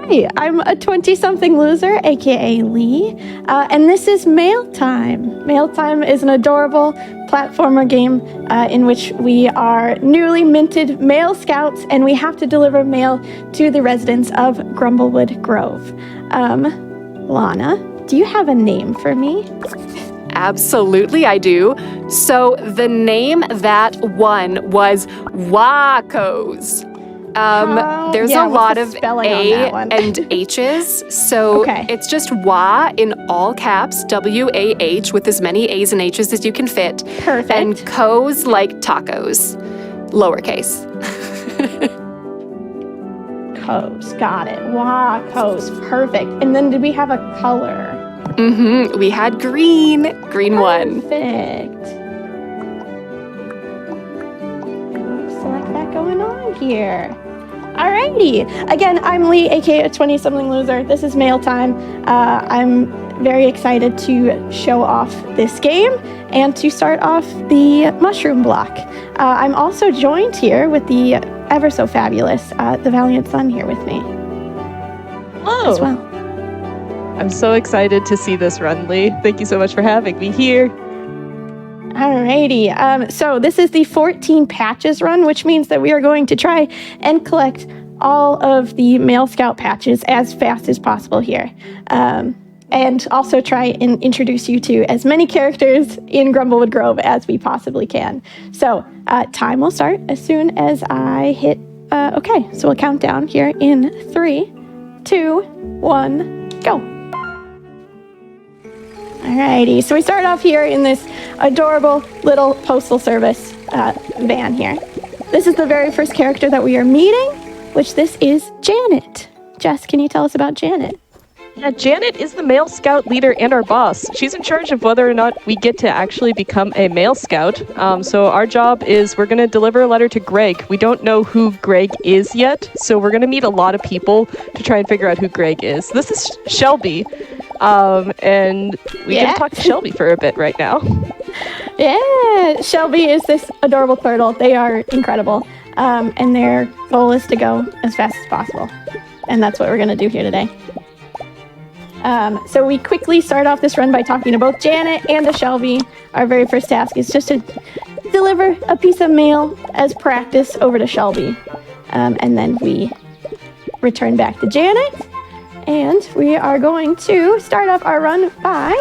Hi, I'm a 20-something loser, aka Lee, and this is Mail Time. Mail Time is an adorable platformer game in which we are newly minted mail scouts, and we have to deliver mail to the residents of Grumblewood Grove. Lana, do you have a name for me? Absolutely, I do. So the name that won was Wacos. There's a lot of A and H's, so it's just Wa in all caps, W-A-H, with as many A's and H's as you can fit. Perfect. And Co's like tacos, lowercase. Co's, got it. Co's, perfect. And then did we have a color? Mm-hmm, we had green. Green won. Perfect. Select that going on here. Alrighty. Again, I'm Lee, aka a 20-something loser. This is Mail Time. I'm very excited to show off this game and to start off the mushroom block. I'm also joined here with the ever so fabulous theValiantSun here with me. Hello. As well. I'm so excited to see this run, Lee. Thank you so much for having me here. Alrighty, so this is the 14 patches run, which means that we are going to try and collect all of the Mail Scout patches as fast as possible here. And also try and introduce you to as many characters in Grumblewood Grove as we possibly can. So time will start as soon as I hit okay. So we'll count down here in 3, 2, 1, go. Alrighty, so we start off here in this adorable little postal service van here. This is the very first character that we are meeting, which this is Janet. Jess, can you tell us about Janet? Yeah, Janet is the Mail Scout leader and our boss. She's in charge of whether or not we get to actually become a Mail Scout. So our job is we're going to deliver a letter to Greg. We don't know who Greg is yet, so we're going to meet a lot of people to try and figure out who Greg is. This is Shelby. And we get to talk to Shelby for a bit right now. Yeah, Shelby is this adorable turtle. They are incredible. And their goal is to go as fast as possible. And that's what we're going to do here today. So we quickly start off this run by talking to both Janet and to Shelby. Our very first task is just to deliver a piece of mail as practice over to Shelby. And then we return back to Janet. And we are going to start off our run by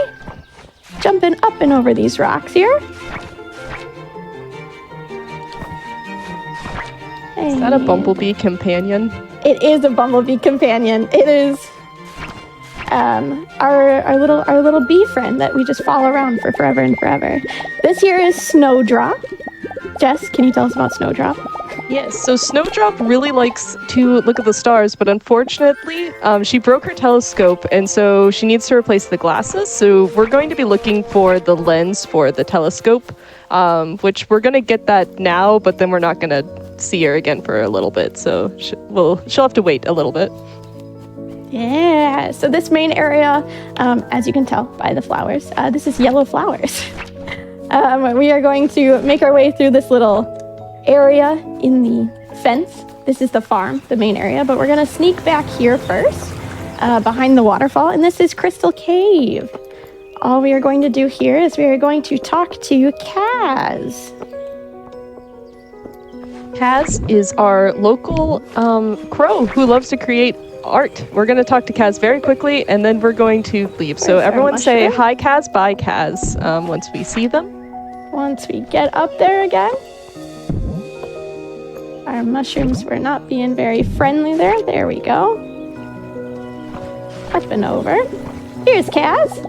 jumping up and over these rocks here. Is that a bumblebee companion? It is a bumblebee companion. It is our little bee friend that we just follow around for forever and forever. This here is Snowdrop. Jess, can you tell us about Snowdrop? Yes, so Snowdrop really likes to look at the stars, but unfortunately, she broke her telescope, and so she needs to replace the glasses. So we're going to be looking for the lens for the telescope, which we're going to get that now, but then we're not going to see her again for a little bit. So she'll have to wait a little bit. Yeah, so this main area, as you can tell by the flowers, this is yellow flowers. We are going to make our way through this little area in the fence. This is the farm, the main area, but we're going to sneak back here first, behind the waterfall, and this is Crystal Cave. All we are going to do here is we are going to talk to Kaz. Kaz is our local crow who loves to create art. We're going to talk to Kaz very quickly, and then we're going to leave. So everyone say hi, Kaz, bye, Kaz, once we see them. Once we get up there again. Our mushrooms were not being very friendly there. There we go. Up and over. Here's Kaz.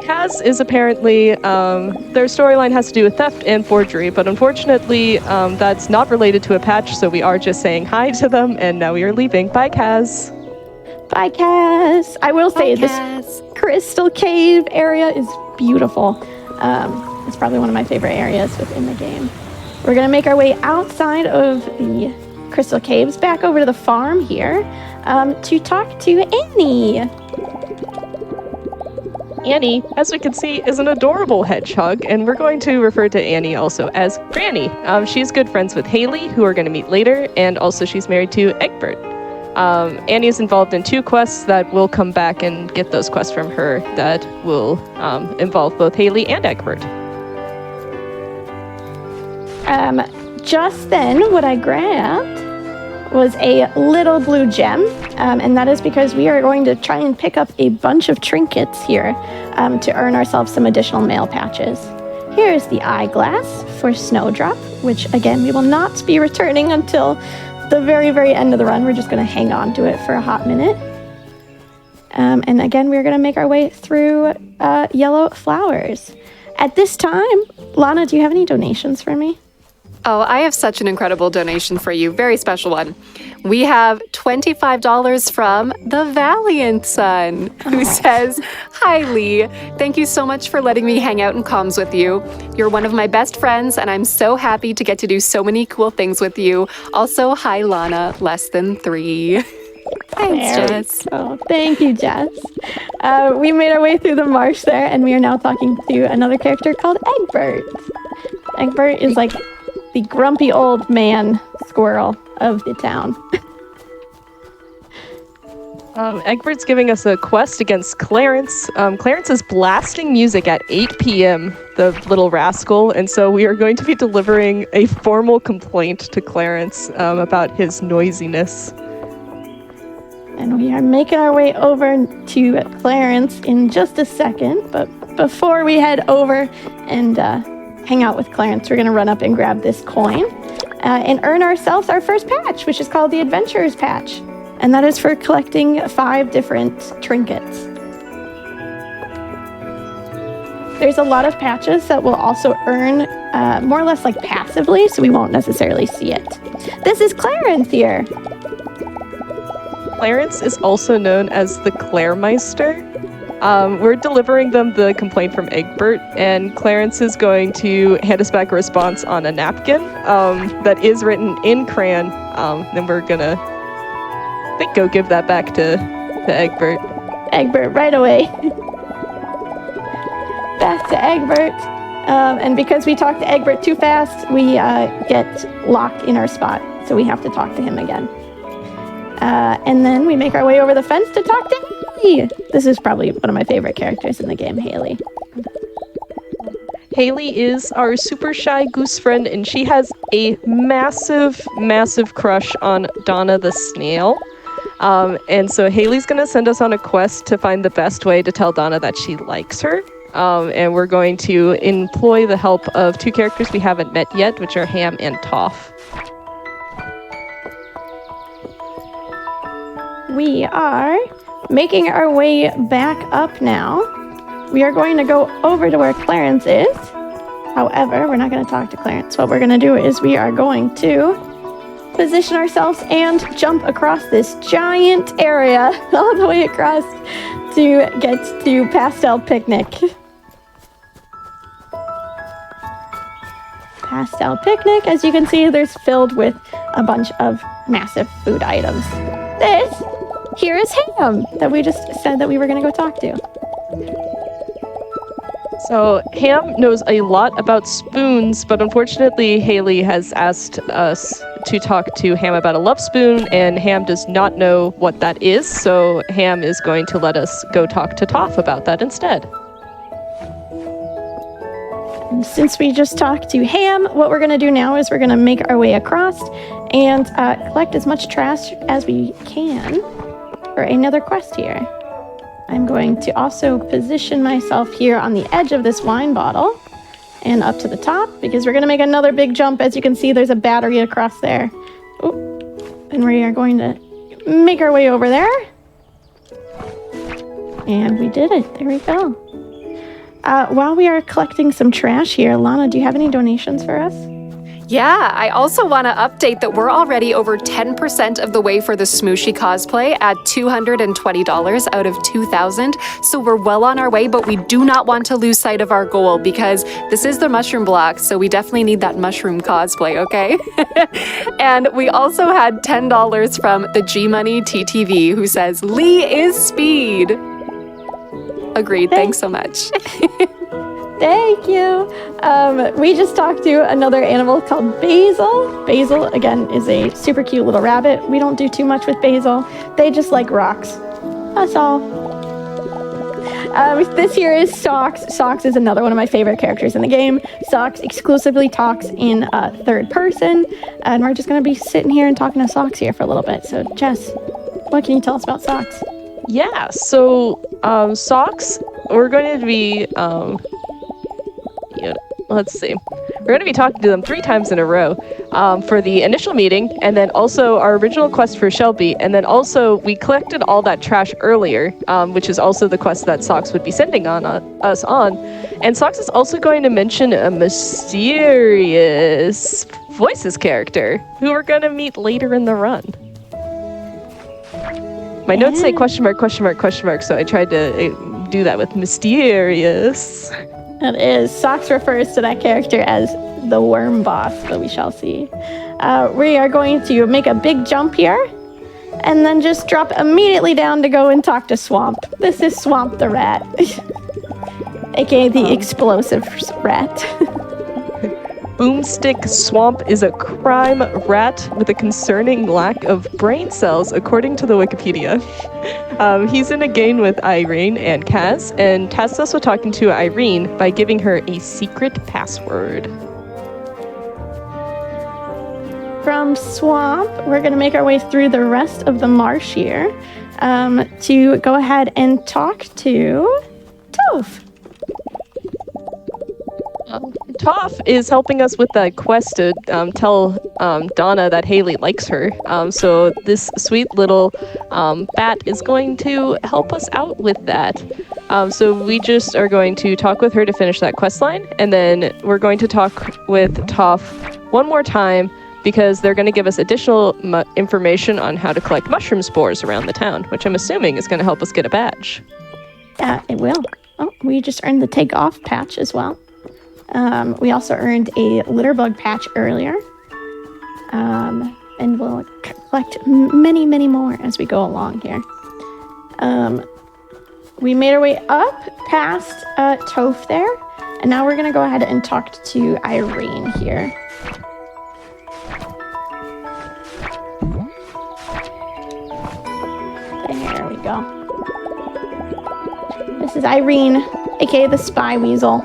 Kaz is apparently, their storyline has to do with theft and forgery, but unfortunately, that's not related to a patch, so we are just saying hi to them, and now we are leaving. Bye, Kaz. Bye, Kaz. I will say this Crystal Cave area is beautiful. It's probably one of my favorite areas within the game. We're going to make our way outside of the Crystal Caves, back over to the farm here, to talk to Annie. Annie, as we can see, is an adorable hedgehog, and we're going to refer to Annie also as Granny. She's good friends with Haley, who we're going to meet later, and also she's married to Egbert. Annie is involved in 2 quests that will come back and get those quests from her that will involve both Haley and Egbert. Just then, what I grabbed was a little blue gem, and that is because we are going to try and pick up a bunch of trinkets here to earn ourselves some additional mail patches. Here is the eyeglass for Snowdrop, which again, we will not be returning until the very, very end of the run. We're just going to hang on to it for a hot minute. And again, we're going to make our way through yellow flowers. At this time, Lana, do you have any donations for me? Oh, I have such an incredible donation for you. Very special one. We have $25 from theValiantSun, who says, "Hi, Lee. Thank you so much for letting me hang out in comms with you. You're one of my best friends, and I'm so happy to get to do so many cool things with you. Also, hi, Lana, less than 3. Thanks, Jess. Oh, thank you, Jess. We made our way through the marsh there, and we are now talking to another character called Egbert. Egbert is like the grumpy old man squirrel of the town. Egbert's giving us a quest against Clarence. Clarence is blasting music at 8 p.m., the little rascal, and so we are going to be delivering a formal complaint to Clarence about his noisiness. And we are making our way over to Clarence in just a second, but before we head over and hang out with Clarence, we're going to run up and grab this coin and earn ourselves our first patch, which is called the Adventurer's Patch. And that is for collecting 5 different trinkets. There's a lot of patches that will also earn more or less like passively, so we won't necessarily see it. This is Clarence here. Clarence is also known as the Claremeister. We're delivering them the complaint from Egbert, and Clarence is going to hand us back a response on a napkin that is written in crayon. Then we're gonna, I think, go give that back to Egbert. Egbert, right away. Back to Egbert. And because we talked to Egbert too fast, we get locked in our spot, so we have to talk to him again. And then we make our way over the fence to talk to Haley. This is probably one of my favorite characters in the game, Haley. Haley is our super shy goose friend, and she has a massive, massive crush on Donna the snail. And so Haley's going to send us on a quest to find the best way to tell Donna that she likes her. And we're going to employ the help of 2 characters we haven't met yet, which are Ham and Toph. We are making our way back up now. We are going to go over to where Clarence is. However, we're not going to talk to Clarence. What we're going to do is we are going to position ourselves and jump across this giant area all the way across to get to Pastel Picnic. Pastel Picnic, as you can see, there's filled with a bunch of massive food items. Here is Ham that we just said that we were going to go talk to. So Ham knows a lot about spoons, but unfortunately Haley has asked us to talk to Ham about a love spoon, and Ham does not know what that is, so Ham is going to let us go talk to Toph about that instead. And since we just talked to Ham, what we're going to do now is we're going to make our way across and collect as much trash as we can for another quest here. I'm going to also position myself here on the edge of this wine bottle and up to the top, because we're going to make another big jump. As you can see, there's a battery across there. Ooh. And we are going to make our way over there. And we did it. There we go. While we are collecting some trash here, Lana, do you have any donations for us? Yeah, I also want to update that we're already over 10% of the way for the Smooshy cosplay at $220 out of 2,000. So we're well on our way, but we do not want to lose sight of our goal because this is the mushroom block, so we definitely need that mushroom cosplay, okay? And we also had $10 from the G-Money TTV, who says, Lee is speed. Agreed, thanks so much. Thank you. We just talked to another animal called Basil. Basil, again, is a super cute little rabbit. We don't do too much with Basil. They just like rocks. That's all. This here is Socks. Socks is another one of my favorite characters in the game. Socks exclusively talks in third person. And we're just going to be sitting here and talking to Socks here for a little bit. So, Jess, what can you tell us about Socks? Yeah, so Socks, we're going to be... let's see. We're going to be talking to them 3 times in a row for the initial meeting, and then also our original quest for Shelby, and then also we collected all that trash earlier, which is also the quest that Socks would be sending us on. And Socks is also going to mention a mysterious voices character who we're going to meet later in the run. My notes say question mark, so I tried to do that with mysterious. It is. Socks refers to that character as the worm boss, but we shall see. We are going to make a big jump here, and then just drop immediately down to go and talk to Swamp. This is Swamp the rat, aka the explosive rat. Boomstick Swamp is a crime rat with a concerning lack of brain cells, according to the Wikipedia. He's in a game with Irene and Kaz, and tasks us with talking to Irene by giving her a secret password. From Swamp, we're going to make our way through the rest of the marsh here to go ahead and talk to Toph. Toph is helping us with that quest to tell Donna that Haley likes her. So this sweet little bat is going to help us out with that. So we just are going to talk with her to finish that quest line, and then we're going to talk with Toph one more time because they're going to give us additional information on how to collect mushroom spores around the town, which I'm assuming is going to help us get a badge. Yeah, it will. Oh, we just earned the take off patch as well. We also earned a litter bug patch earlier, and we'll collect many, many more as we go along here. We made our way up past Toph there, and now we're going to go ahead and talk to Irene here. There we go. This is Irene, aka the Spy Weasel.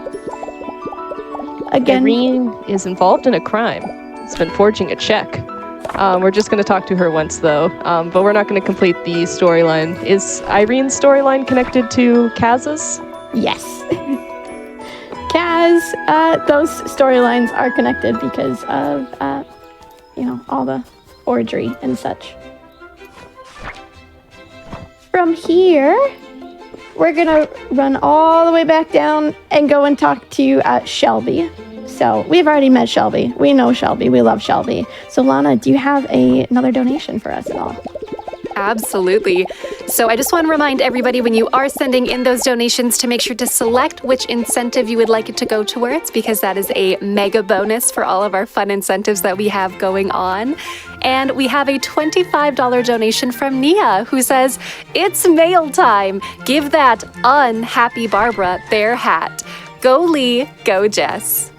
Again, Irene is involved in a crime. It's been forging a check. We're just going to talk to her once, though, but we're not going to complete the storyline. Is Irene's storyline connected to Kaz's? Yes. Kaz, those storylines are connected because of, all the forgery and such. From here, we're going to run all the way back down and go and talk to Shelby. So we've already met Shelby. We know Shelby. We love Shelby. So Lana, do you have another donation for us at all? Absolutely. So I just want to remind everybody, when you are sending in those donations, to make sure to select which incentive you would like it to go towards, because that is a mega bonus for all of our fun incentives that we have going on. And we have a $25 donation from Nia, who says, "It's mail time. Give that unhappy Barbara their hat. Go Lee, go Jess."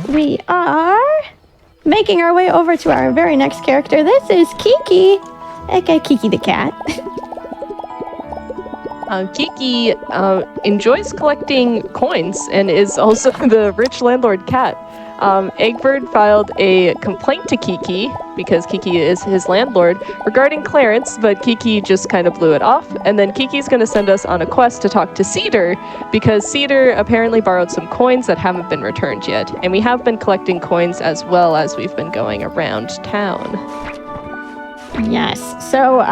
We are making our way over to our very next character. This is Kiki, aka Kiki the cat. Kiki enjoys collecting coins and is also the rich landlord cat. Eggbird filed a complaint to Kiki, because Kiki is his landlord, regarding Clarence, but Kiki just kind of blew it off. And then Kiki's going to send us on a quest to talk to Cedar, because Cedar apparently borrowed some coins that haven't been returned yet. And we have been collecting coins as well as we've been going around town. Yes. So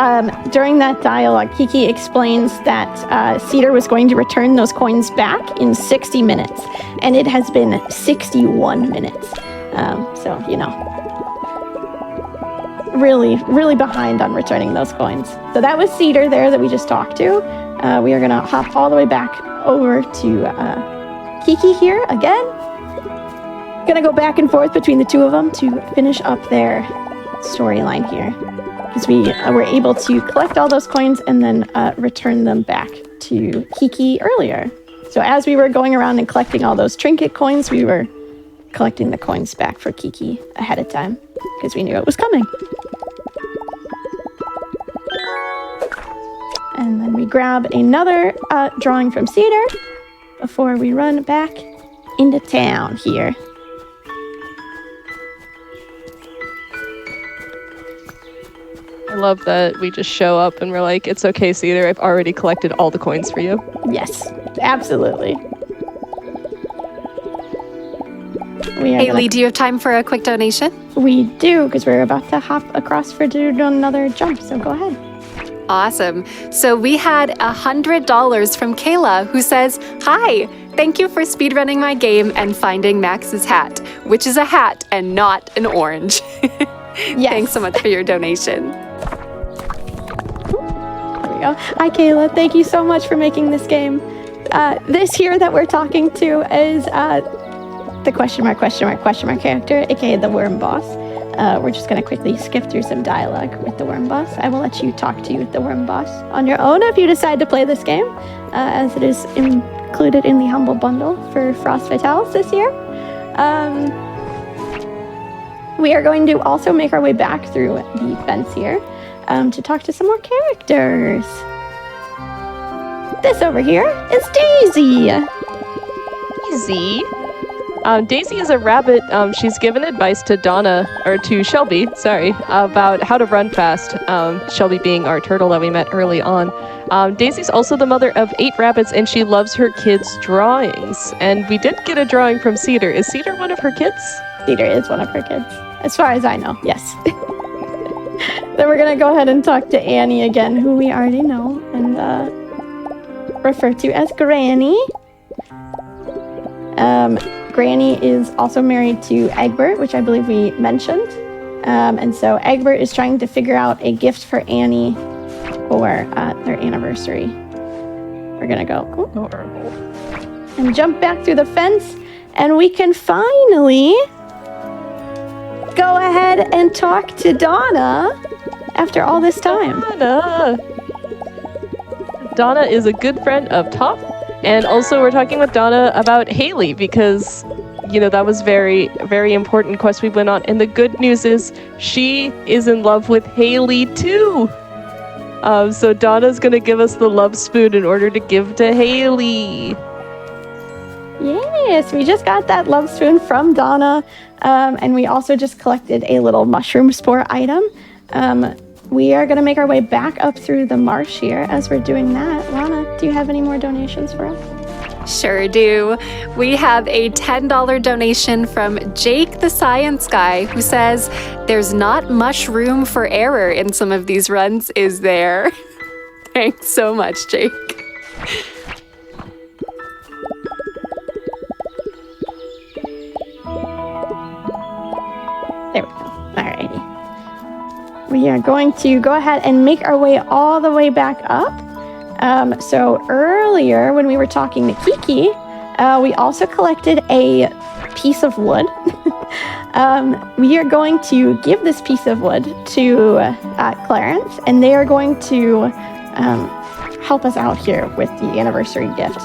during that dialogue, Kiki explains that Cedar was going to return those coins back in 60 minutes. And it has been 61 minutes. So, really, really behind on returning those coins. So that was Cedar there that we just talked to. We are going to hop all the way back over to Kiki here again. Going to go back and forth between the two of them to finish up their storyline here. Because we were able to collect all those coins and then return them back to Kiki earlier. So as we were going around and collecting all those trinket coins, we were collecting the coins back for Kiki ahead of time because we knew it was coming. And then we grab another drawing from Cedar before we run back into town here. I love that we just show up and we're like, it's okay, Cedar, I've already collected all the coins for you. Yes, absolutely. Haley, do you have time for a quick donation? We do, because we're about to hop across for another jump, so go ahead. Awesome. So we had $100 from Kayla, who says, "Hi, thank you for speedrunning my game and finding Max's hat, which is a hat and not an orange." Yes. Thanks so much for your donation. There we go. Hi, Kayla. Thank you so much for making this game. This here that we're talking to is the question mark character, aka the worm boss. We're just going to quickly skip through some dialogue with the worm boss. I will let you talk to the worm boss on your own if you decide to play this game, as it is included in the Humble Bundle for Frost Vitalis this year. We are going to also make our way back through the fence here to talk to some more characters. This over here is Daisy. Daisy? Daisy is a rabbit. She's given advice to Shelby, about how to run fast. Shelby being our turtle that we met early on. Daisy's also the mother of 8 rabbits, and she loves her kids' drawings. And we did get a drawing from Cedar. Is Cedar one of her kids? Cedar is one of her kids, as far as I know, yes. Then we're going to go ahead and talk to Annie again, who we already know, and refer to as Granny. Granny is also married to Egbert, which I believe we mentioned. And so Egbert is trying to figure out a gift for Annie for their anniversary. We're going to go and jump back through the fence, and we can finally go ahead and talk to Donna after all this time. Donna is a good friend of Top. And also we're talking with Donna about Haley because, that was very, very important quest we went on. And the good news is she is in love with Haley too. So Donna's going to give us the love spoon in order to give to Haley. Yes, we just got that love spoon from Donna. And we also just collected a little mushroom spore item. We are going to make our way back up through the marsh here. As we're doing that, Lana, do you have any more donations for us? Sure do. We have a $10 donation from Jake the Science Guy, who says, "There's not much room for error in some of these runs, is there?" Thanks so much, Jake. There we go. Alrighty. We are going to go ahead and make our way all the way back up. So earlier when we were talking to Kiki, we also collected a piece of wood. We are going to give this piece of wood to Clarence, and they are going to help us out here with the anniversary gift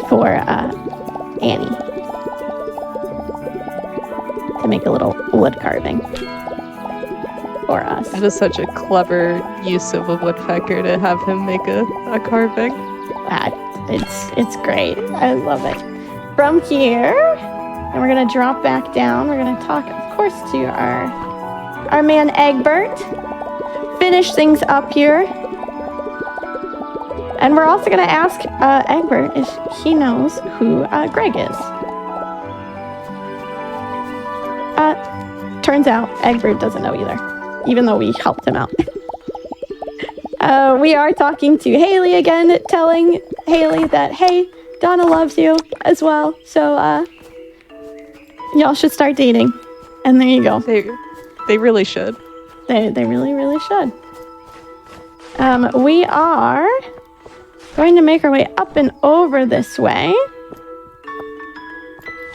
for Annie to make a little wood carving for us. That is such a clever use of a woodpecker to have him make a carving. It's great. I love it. From here, and we're going to drop back down. We're going to talk, of course, to our man Egbert. Finish things up here. And we're also going to ask Egbert if he knows who Greg is. Turns out Egbert doesn't know either, even though we helped him out. We are talking to Haley again, telling Haley that, hey, Donna loves you as well, so y'all should start dating. And there you go. They really should. They really, really should. We are going to make our way up and over this way.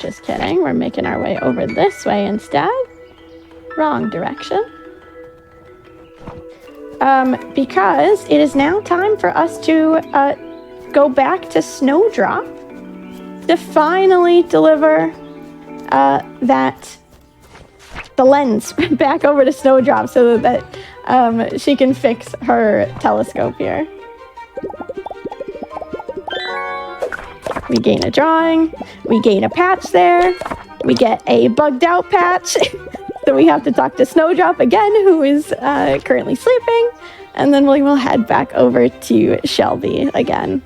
Just kidding. We're making our way over this way instead. Wrong direction. Because it is now time for us to go back to Snowdrop to finally deliver the lens back over to Snowdrop so that she can fix her telescope here. We gain a drawing, we gain a patch there, we get a bugged out patch, so we have to talk to Snowdrop again, who is currently sleeping, and then we will head back over to Shelby again.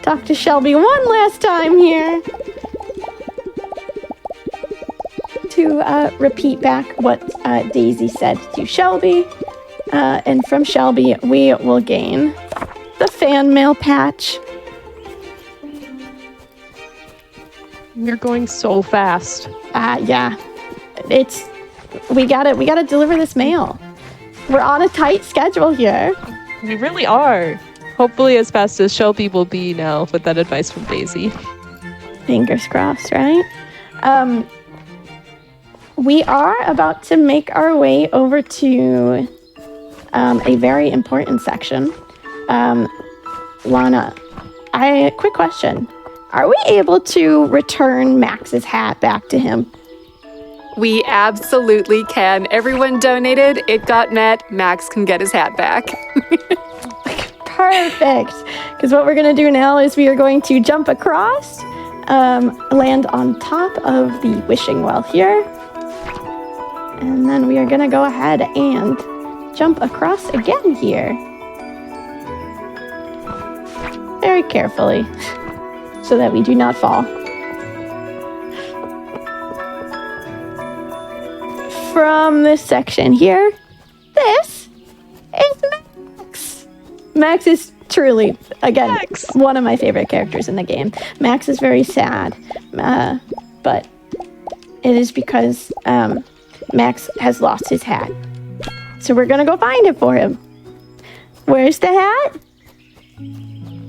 Talk to Shelby one last time here to repeat back what Daisy said to Shelby, and from Shelby we will gain the fan mail patch. You're going so fast. Yeah. We gotta deliver this mail. We're on a tight schedule here. We really are. Hopefully as fast as Shelby will be now with that advice from Daisy. Fingers crossed, right? We are about to make our way over to a very important section. Lana, quick question. Are we able to return Max's hat back to him? We absolutely can. Everyone donated. It got met. Max can get his hat back. Perfect. Because what we're going to do now is we are going to jump across, land on top of the wishing well here. And then we are going to go ahead and jump across again here. Very carefully, so that we do not fall. From this section here, this is Max. Max is truly, again, one of my favorite characters in the game. Max is very sad, but it is because Max has lost his hat. So we're gonna go find it for him. Where's the hat?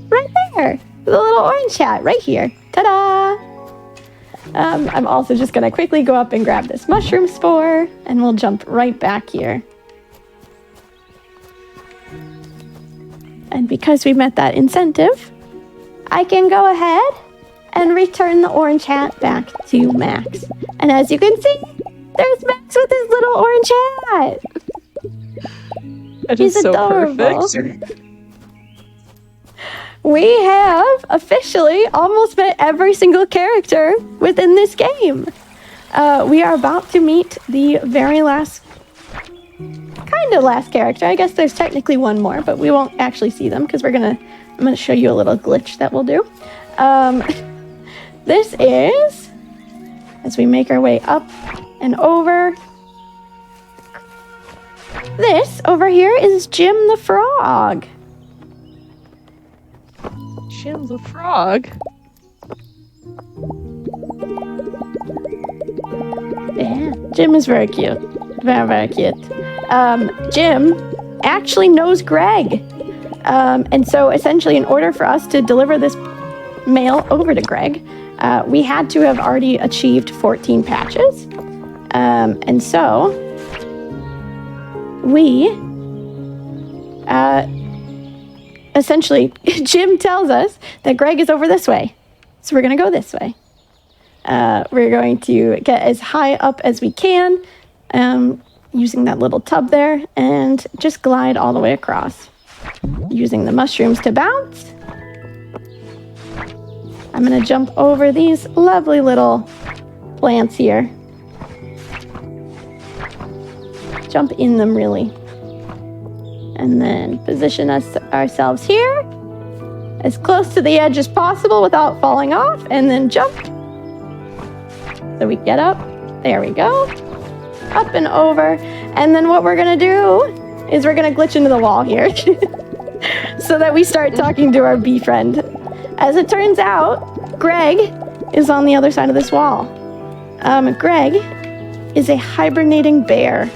Right there. The little orange hat right here. Ta-da! I'm also just gonna quickly go up and grab this mushroom spore, and we'll jump right back here. And because we met that incentive, I can go ahead and return the orange hat back to Max. And as you can see, there's Max with his little orange hat. That He's is so adorable. perfect. We have officially almost met every single character within this game. We are about to meet the very last character. I guess there's technically one more, but we won't actually see them because I'm gonna show you a little glitch that we'll do. This is, as we make our way up and over, this over here is Jim the Frog. Jim the Frog? Yeah, Jim is very cute. Very, very cute. Jim actually knows Greg. And so essentially in order for us to deliver this mail over to Greg, we had to have already achieved 14 patches. And so we essentially, Jim tells us that Greg is over this way. So we're going to go this way. We're going to get as high up as we can, using that little tub there, and just glide all the way across. Using the mushrooms to bounce. I'm going to jump over these lovely little plants here. Jump in them, really. And then position ourselves here as close to the edge as possible without falling off, and then jump. So we get up. There we go. Up and over. And then what we're going to do is we're going to glitch into the wall here so that we start talking to our bee friend. As it turns out, Greg is on the other side of this wall. Greg is a hibernating bear.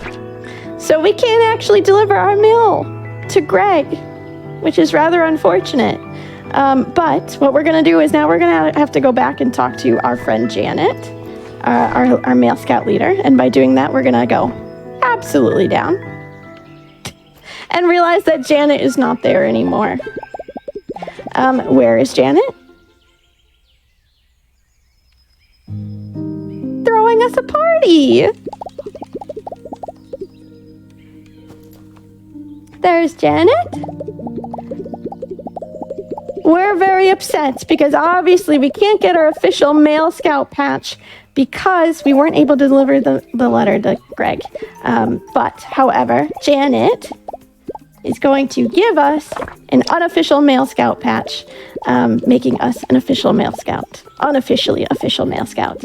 So we can't actually deliver our mail to Greg, which is rather unfortunate. But what we're going to do is now we're going to have to go back and talk to our friend Janet, our male scout leader. And by doing that, we're going to go absolutely down and realize that Janet is not there anymore. Where is Janet? Throwing us a party. There's Janet. We're very upset because obviously we can't get our official Male Scout patch because we weren't able to deliver the letter to Greg. But, however, Janet is going to give us an unofficial Male Scout patch, making us an official Male Scout. Unofficially official Male Scout.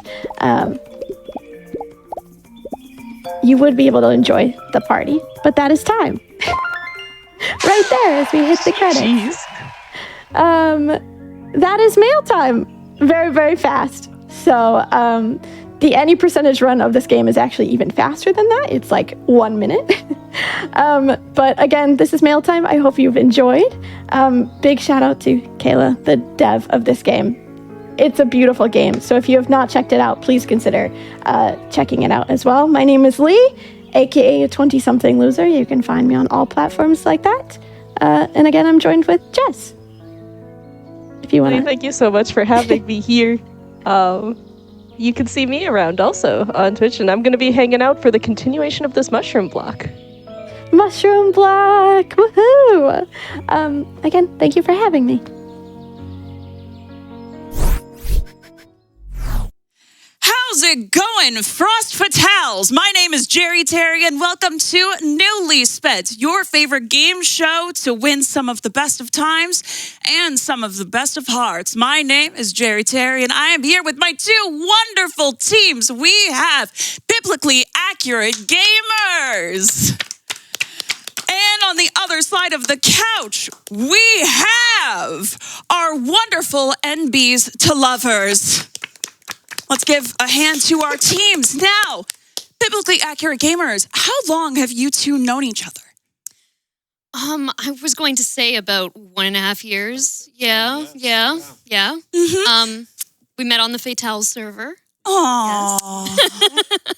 You would be able to enjoy the party, but that is time. Right there as we hit the credits. Jeez. That is mail time. Very, very fast. So the any percentage run of this game is actually even faster than that. It's like 1 minute. But again, this is mail time. I hope you've enjoyed. Big shout out to Kayla, the dev of this game. It's a beautiful game. So if you have not checked it out, please consider checking it out as well. My name is Lee, aka a 20-something loser. You can find me on all platforms like that. And again, I'm joined with Jess. If you want to. Thank you so much for having me here. You can see me around also on Twitch, and I'm going to be hanging out for the continuation of this mushroom block. Mushroom block! Woohoo! Again, thank you for having me. How's it going, Frost Fatales? My name is Jerry Terry, and welcome to Newly Sped, your favorite game show to win some of the best of times and some of the best of hearts. My name is Jerry Terry, and I am here with my two wonderful teams. We have Biblically Accurate Gamers. And on the other side of the couch, we have our wonderful NBs to lovers. Let's give a hand to our teams. Now, Biblically Accurate Gamers, how long have you two known each other? I was going to say about 1.5 years. Yeah. Mm-hmm. We met on the Fatale server. Aww. Yes.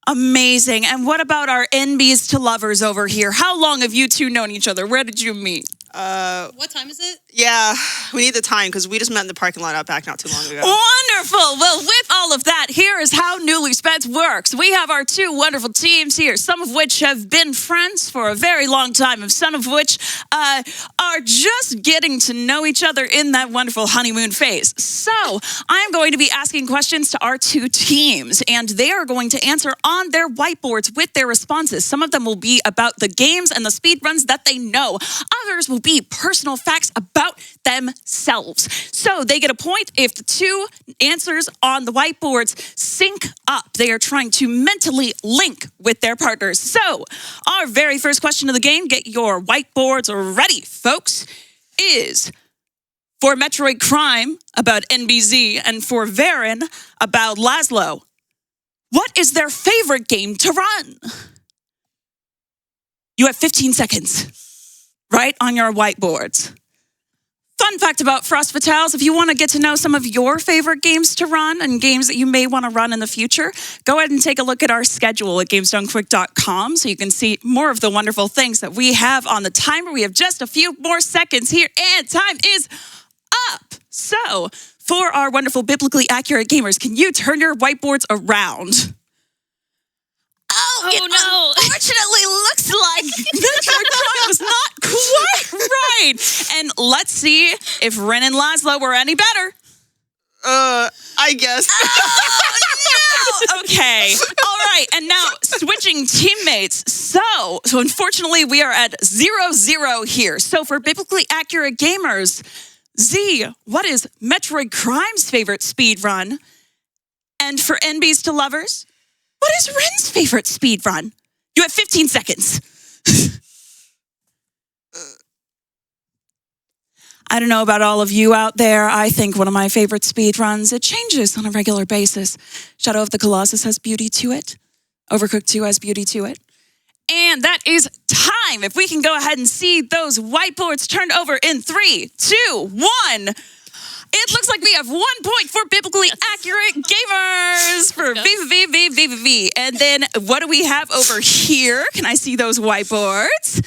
Amazing. And what about our NBs to lovers over here? How long have you two known each other? Where did you meet? What time is it? Yeah, we need the time because we just met in the parking lot out back not too long ago. Wonderful. Well, with all of that, here is how Newly Speds works. We have our two wonderful teams here, some of which have been friends for a very long time, and some of which are just getting to know each other in that wonderful honeymoon phase. So I'm going to be asking questions to our two teams, and they are going to answer on their whiteboards with their responses. Some of them will be about the games and the speed runs that they know. Others will be personal facts about themselves. So they get a point if the two answers on the whiteboards sync up. They are trying to mentally link with their partners. So our very first question of the game, get your whiteboards ready, folks, is for Metroid Crime about NBZ and for Varen about Laszlo. What is their favorite game to run? You have 15 seconds. Right on your whiteboards. Fun fact about Frost Fatales, if you want to get to know some of your favorite games to run and games that you may want to run in the future, go ahead and take a look at our schedule at gamesdonequick.com so you can see more of the wonderful things that we have on the timer. We have just a few more seconds here and time is up. So for our wonderful Biblically Accurate Gamers, can you turn your whiteboards around? Oh, it unfortunately looks like Metroid Prime was not quite right. And let's see if Ren and Laszlo were any better. I guess. Oh, no! Okay. All right. And now switching teammates. So unfortunately, we are at 0-0 here. So for Biblically Accurate Gamers, Z, what is Metroid Crime's favorite speed run? And for NBs to lovers, what is Ren's favorite speed run? You have 15 seconds. I don't know about all of you out there. I think one of my favorite speed runs, it changes on a regular basis. Shadow of the Colossus has beauty to it. Overcooked 2 has beauty to it. And that is time. If we can go ahead and see those whiteboards turned over in 3, 2, 1. It looks like we have 1 point for Biblically Accurate Gamers for V. And then what do we have over here? Can I see those whiteboards?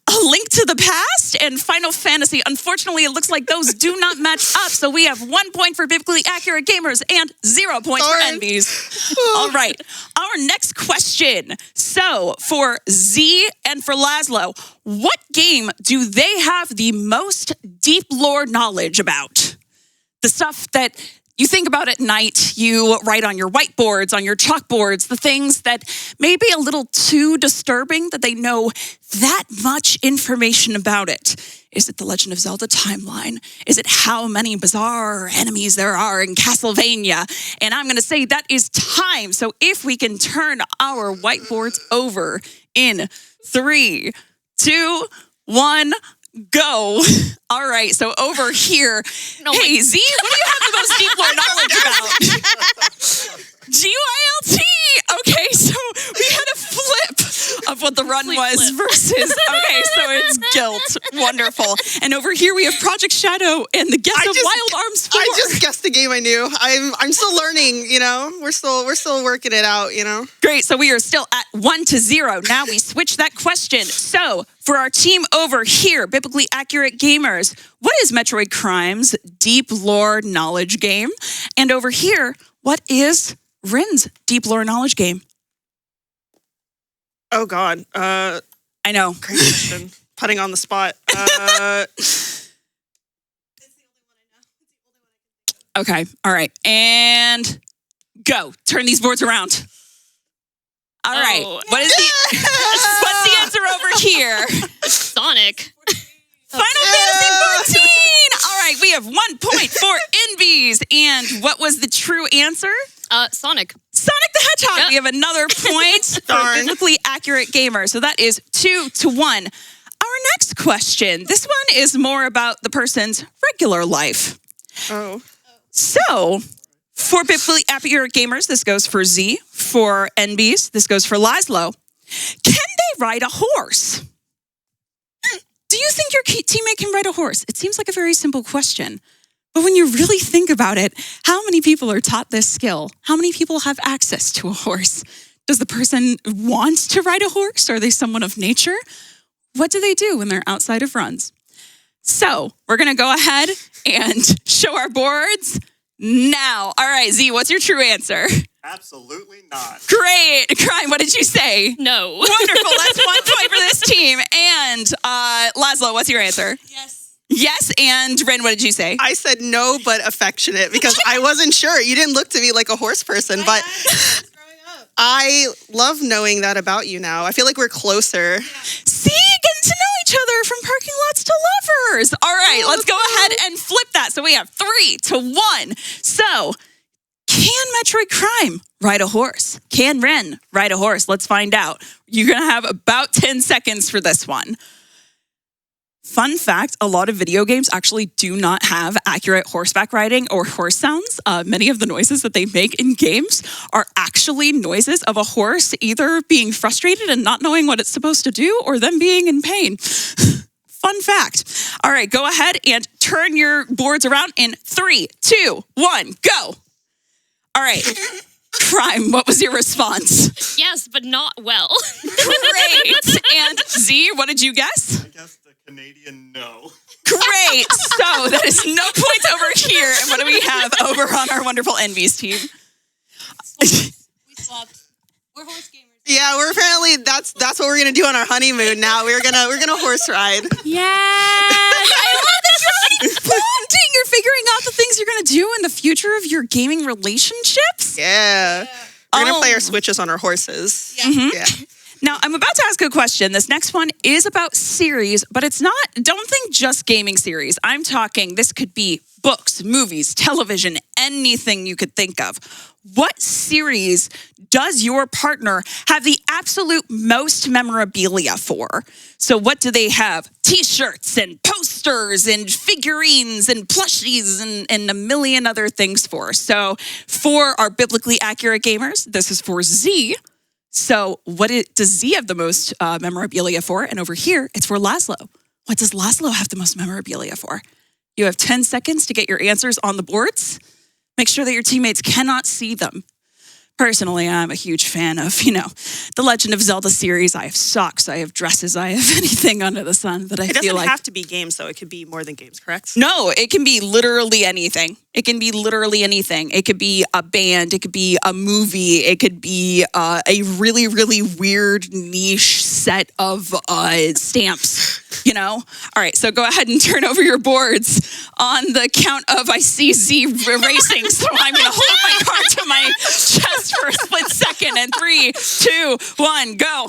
A Link to the Past, and Final Fantasy. Unfortunately, it looks like those do not match up. So we have 1 point for biblically accurate gamers and 0 points for envies. All right. Our next question. So for Z and for Laszlo, what game do they have the most deep lore knowledge about? The stuff that you think about at night, you write on your whiteboards, on your chalkboards, the things that may be a little too disturbing that they know that much information about it. Is it the Legend of Zelda timeline? Is it how many bizarre enemies there are in Castlevania? And I'm going to say that is time. So if we can turn our whiteboards over in 3, 2, 1, go. All right, so over here. Hey, Z, what do you have the most deep lore knowledge about? GYLT. Okay, so we had a flip of what the run was versus. Okay, so it's guilt. Wonderful. And over here we have Project Shadow and the guess of Wild Arms 4. I just guessed the game I knew. I'm still learning, you know. We're still working it out, you know. Great. So we are still at 1-0. Now we switch that question. So for our team over here, Biblically Accurate Gamers, what is Metroid Crime's deep lore knowledge game? And over here, what is Rin's deep lore knowledge game? Oh God. I know. Great question. Putting on the spot. Okay. All right. And go. Turn these boards around. All right. What is what's the answer over here? Sonic. Final Fantasy 14. All right. We have 1 point for Inbies. And what was the true answer? Sonic. Sonic the Hedgehog. Yep. We have another point for Biblically Accurate Gamer. So that is 2-1. Our next question. This one is more about the person's regular life. Oh. So, for Biblically Accurate Gamers, this goes for Z. For NBs, this goes for Laszlo. Can they ride a horse? Do you think your teammate can ride a horse? It seems like a very simple question. But when you really think about it, how many people are taught this skill? How many people have access to a horse? Does the person want to ride a horse? Are they someone of nature? What do they do when they're outside of runs? So we're going to go ahead and show our boards now. All right, Z, what's your true answer? Absolutely not. Great. Crime, what did you say? No. Wonderful. That's 1 point for this team. And Laszlo, what's your answer? Yes. Yes, and Rin, what did you say? I said no, but affectionate because I wasn't sure. You didn't look to me like a horse person, but I love knowing that about you now. I feel like we're closer. See, getting to know each other from parking lots to lovers. All right, let's go ahead and flip that. So we have 3-1. So, can Metroid Crime ride a horse? Can Ren ride a horse? Let's find out. You're going to have about 10 seconds for this one. Fun fact, a lot of video games actually do not have accurate horseback riding or horse sounds. Many of the noises that they make in games are actually noises of a horse either being frustrated and not knowing what it's supposed to do or them being in pain. Fun fact. All right, go ahead and turn your boards around in 3, 2, 1, go. All right. Crime, what was your response? Yes, but not well. Great. And Z, what did you guess? I guess the Canadian no. Great. So that is no points over here. And what do we have over on our wonderful Envies team? We swapped. We're horse gamers. Yeah, we're apparently that's what we're gonna do on our honeymoon. Now we're gonna horse ride. Yes. I love that you're already bonding. You're figuring out the things you're gonna do in the future of your gaming relationships. Yeah. We're gonna play our switches on our horses. Yeah. Mm-hmm. Yeah. Now, I'm about to ask a question. This next one is about series, but it's not, don't think just gaming series. I'm talking, this could be books, movies, television, anything you could think of. What series does your partner have the absolute most memorabilia for? So what do they have? T-shirts and posters and figurines and plushies and a million other things for. So for our biblically accurate gamers, this is for Z. So does Z have the most memorabilia for? And over here, it's for Laszlo. What does Laszlo have the most memorabilia for? You have 10 seconds to get your answers on the boards. Make sure that your teammates cannot see them. Personally, I'm a huge fan of, the Legend of Zelda series. I have socks, I have dresses, I have anything under the sun that I feel like... It doesn't have to be games, though. It could be more than games, correct? No, it can be literally anything. It can be literally anything. It could be a band. It could be a movie. It could be a really, really weird niche set of stamps, All right, so go ahead and turn over your boards on the count of I see Z racing, so I'm going to hold my card to my chest for a split second. And 3, 2, 1, go.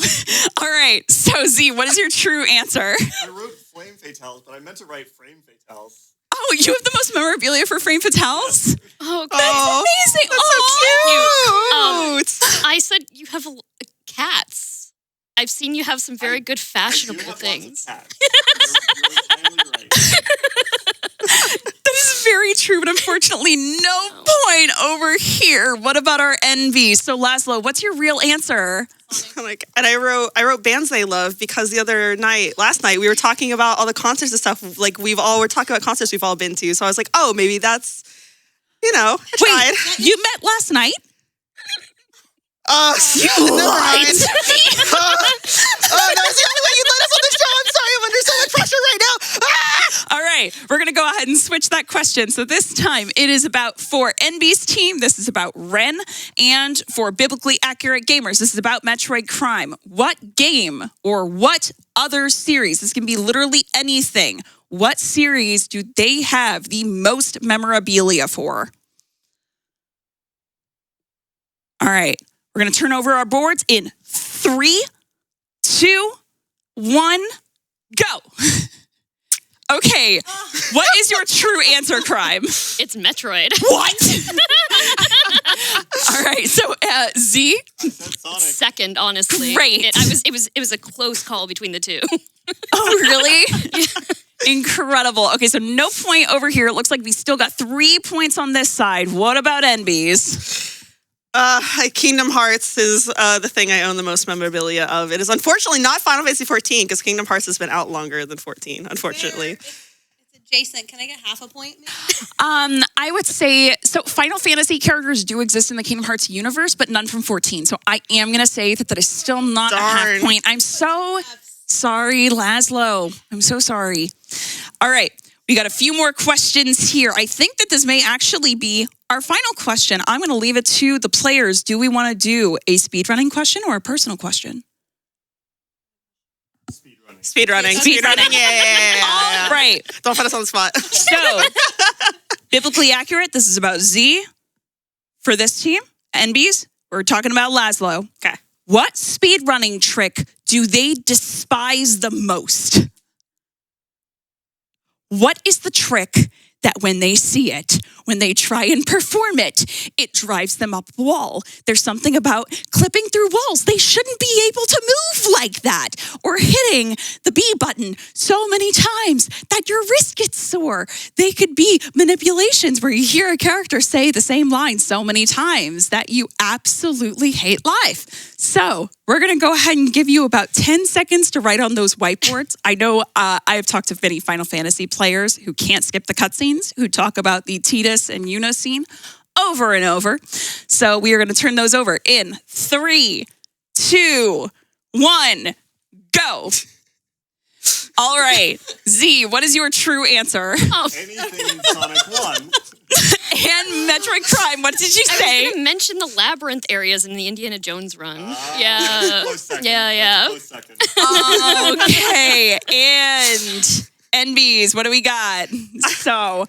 All right, so Z, what is your true answer? I wrote Flame Fatales, but I meant to write Frame Fatales. Oh, you have the most memorabilia for Frame Fatales? Oh, That's amazing. That's so cute. I said you have cats. I've seen you have some very good fashionable things. You're entirely right. That is very true, but unfortunately, no point over here. What about our envy? So, Laszlo, what's your real answer? And I wrote bands they love because last night, we were talking about all the concerts and stuff. Like we're talking about concerts we've all been to. So I was like, oh, maybe that's, I tried. Wait, you met last night? Never mind. That was the only way you let us on the show. I'm sorry, I'm under so much pressure right now. All right, we're going to go ahead and switch that question. So this time it is about for NB's team, this is about Ren, and for Biblically Accurate Gamers, this is about Metroid Prime. What game or what other series, this can be literally anything, what series do they have the most memorabilia for? All right, we're going to turn over our boards in 3, 2, 1, go. Okay, what is your true answer, Crime? It's Metroid. What? All right, so Z? I said Sonic. Second, honestly. Great. It was a close call between the two. Oh, really? Incredible. Okay, so no point over here. It looks like we still got 3 points on this side. What about NB's? Kingdom Hearts is the thing I own the most memorabilia of. It is unfortunately not Final Fantasy 14 because Kingdom Hearts has been out longer than 14, unfortunately. It's adjacent. Can I get half a point? Maybe? I would say, so Final Fantasy characters do exist in the Kingdom Hearts universe, but none from 14. So I am going to say that is still not a half point. I'm so sorry, Laszlo. I'm so sorry. All right. We got a few more questions here. I think that this may actually be our final question. I'm going to leave it to the players. Do we want to do a speedrunning question or a personal question? Speedrunning. Yeah. All right. Don't put us on the spot. So, Biblically Accurate, this is about Z. For this team, NBs, we're talking about Laszlo. Okay. What speedrunning trick do they despise the most? What is the trick that when they see it, when they try and perform it, it drives them up a wall? There's something about clipping through walls. They shouldn't be able to move like that. Or hitting the B button so many times that your wrist gets sore. They could be manipulations where you hear a character say the same line so many times that you absolutely hate life. So we're going to go ahead and give you about 10 seconds to write on those whiteboards. I know I have talked to many Final Fantasy players who can't skip the cutscenes, who talk about the Tidus and Yuna scene over and over. So we are going to turn those over in 3, 2, 1, go. All right. Z, what is your true answer? Anything in Sonic 1. And Metroid Prime, what did you say? I was going to mention the labyrinth areas in the Indiana Jones run. That's a close second. Yeah. That's a close second. Okay. And NBs, what do we got? So,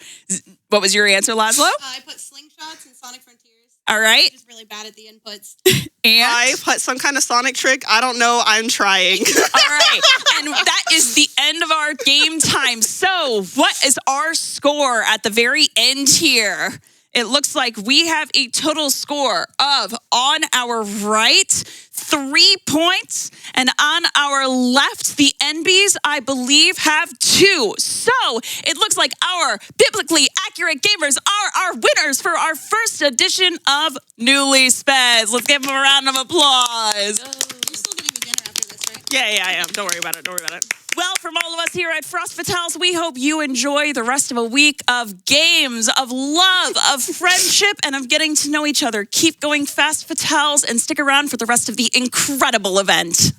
what was your answer, Laszlo? I put slingshots and Sonic Frontiers. All right. I'm just really bad at the inputs. And I put some kind of Sonic trick. I don't know. I'm trying. all right. And that is the end of our game time. So, what is our score at the very end here? It looks like we have a total score of, on our right, 3 points, and on our left, the NBs, I believe, have 2. So it looks like our Biblically Accurate Gamers are our winners for our first edition of Newly Speds. Let's give them a round of applause. You're still getting me dinner after this, right? Yeah, I am. Don't worry about it. Well, from all of us here at Frost Fatales, we hope you enjoy the rest of a week of games, of love, of friendship, and of getting to know each other. Keep going Fast Fatales and stick around for the rest of the incredible event.